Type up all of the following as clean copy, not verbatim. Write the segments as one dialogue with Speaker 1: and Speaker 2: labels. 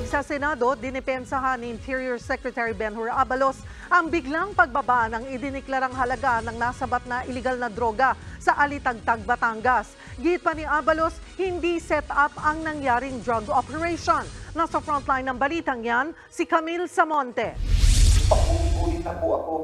Speaker 1: Hearing sa Senado, dinipensahan ni Interior Secretary Benhur Abalos ang biglang pagbaba ng idiniklarang halaga ng nasabat na iligal na droga sa Alitagtag, Batangas. Git pa ni Abalos, hindi set up ang nangyaring drug operation. Nasa frontline ng balitang yan, si Camille Samonte.
Speaker 2: Pakulit na po ako.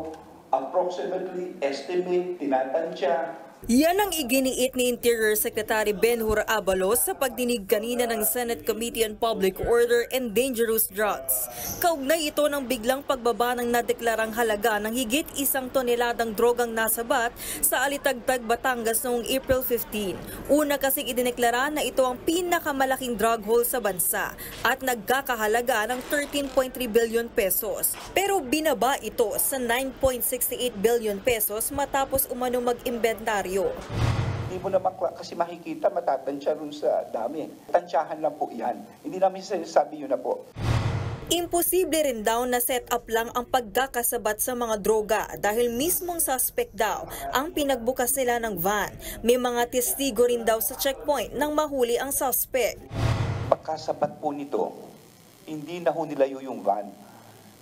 Speaker 2: Approximately, estimate, tinatansya.
Speaker 3: Yan ang iginiit ni Interior Secretary Benhur Abalos sa pagdinig kanina ng Senate Committee on Public Order and Dangerous Drugs. Kaugnay ito ng biglang pagbaba ng nadeklarang halaga ng higit 1 toneladang drogang nasabat sa Alitagtag, Batangas noong April 15. Una kasing idineklara na ito ang pinakamalaking drug haul sa bansa at nagkakahalaga ng 13.3 billion pesos. Pero binaba ito sa 9.68 billion pesos matapos umano mag-imbentaryo.
Speaker 2: Hindi mo naman kasi makikita, matatansya rin sa dami. Tansyahan lang po yan. Hindi namin sinasabi yun na po.
Speaker 3: Imposible rin daw na set up lang ang pagkakasabat sa mga droga dahil mismong suspect daw ang pinagbukas nila ng van. May mga testigo rin daw sa checkpoint nang mahuli ang suspect.
Speaker 2: Pagkasabat po nito, hindi na ho nilayo yung van.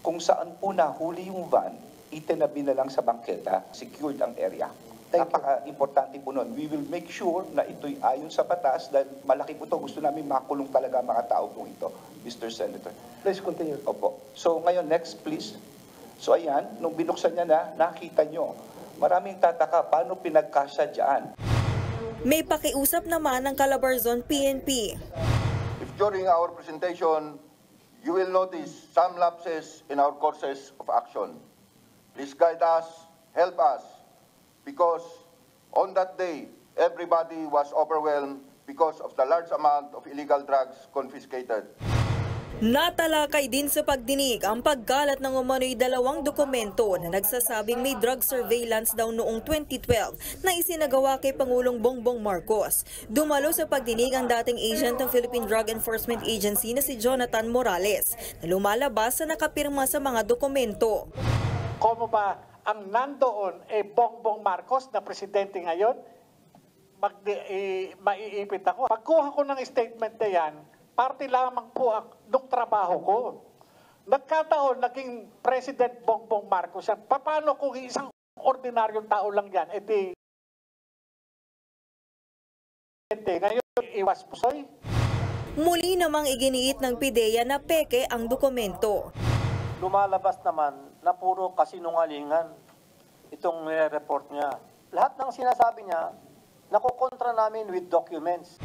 Speaker 2: Kung saan po nahuli yung van, itinabi na lang sa bangketa, secured ang area. Napaka-importante po nun. We will make sure na ito'y ayon sa batas dahil malaki po ito. Gusto namin makulong talaga mga tao po ito, Mr. Senator.
Speaker 4: Please continue.
Speaker 2: Opo. So ngayon, next please. So ayan, nung binuksan niya na, nakita nyo. Maraming tataka, paano pinagkasya dyan?
Speaker 3: May pakiusap naman ng Calabarzon PNP.
Speaker 5: If during our presentation, you will notice some lapses in our courses of action, please guide us, help us. Because on that day, everybody was overwhelmed because of the large amount of illegal drugs confiscated.
Speaker 3: Natalakay din sa pagdinig ang pagkalat ng umano'y 2 dokumento na nagsasabing may drug surveillance daw noong 2012 na isinagawa kay Pangulong Bongbong Marcos. Dumalo sa pagdinig ang dating agent ng Philippine Drug Enforcement Agency na si Jonathan Morales na lumalabas sa nakapirma sa mga dokumento.
Speaker 4: Como ba ang nandoon Bongbong Marcos na presidente ngayon, maiipit ako. Pagkuha ko ng statement na yan, parte lamang po ng trabaho ko. Nagkataon, naging President Bongbong Marcos yan. Paano kung isang ordinaryong tao lang yan, ngayon iwas pusoy?
Speaker 3: Muli namang iginiit ng PIDEA na peke ang dokumento.
Speaker 6: Lumalabas naman na puro kasinungalingan itong report niya. Lahat ng sinasabi niya, nakukontra namin with documents.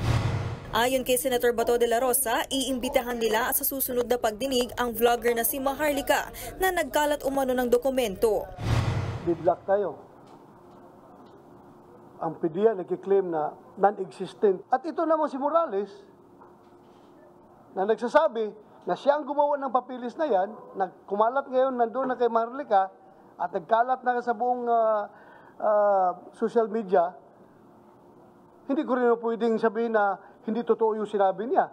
Speaker 3: Ayon kay Senator Bato de la Rosa, iimbitahan nila sa susunod na pagdinig ang vlogger na si Maharlika na nagkalat umano ng dokumento.
Speaker 7: Bidlak tayo. Ang PIDEA nagkiklaim na non-existent. At ito naman si Morales na nagsasabi na siya ang gumawa ng papilis na yan, kumalat ngayon nandoon na kay Maharlika at nagkalat na sa buong social media. Hindi ko rin pwedeng sabihin na hindi totoo yung sinabi niya.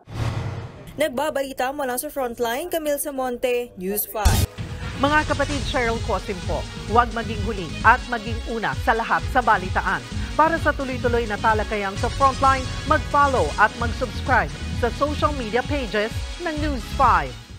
Speaker 3: Nagbabalita mula sa Frontline, Camille Samonte, News 5.
Speaker 1: Mga kapatid, Cheryl Cosim po, huwag maging huli at maging una sa lahat sa balitaan. Para sa tuloy-tuloy na talakayan sa Frontline, mag-follow at mag-subscribe sa social media pages ng News 5.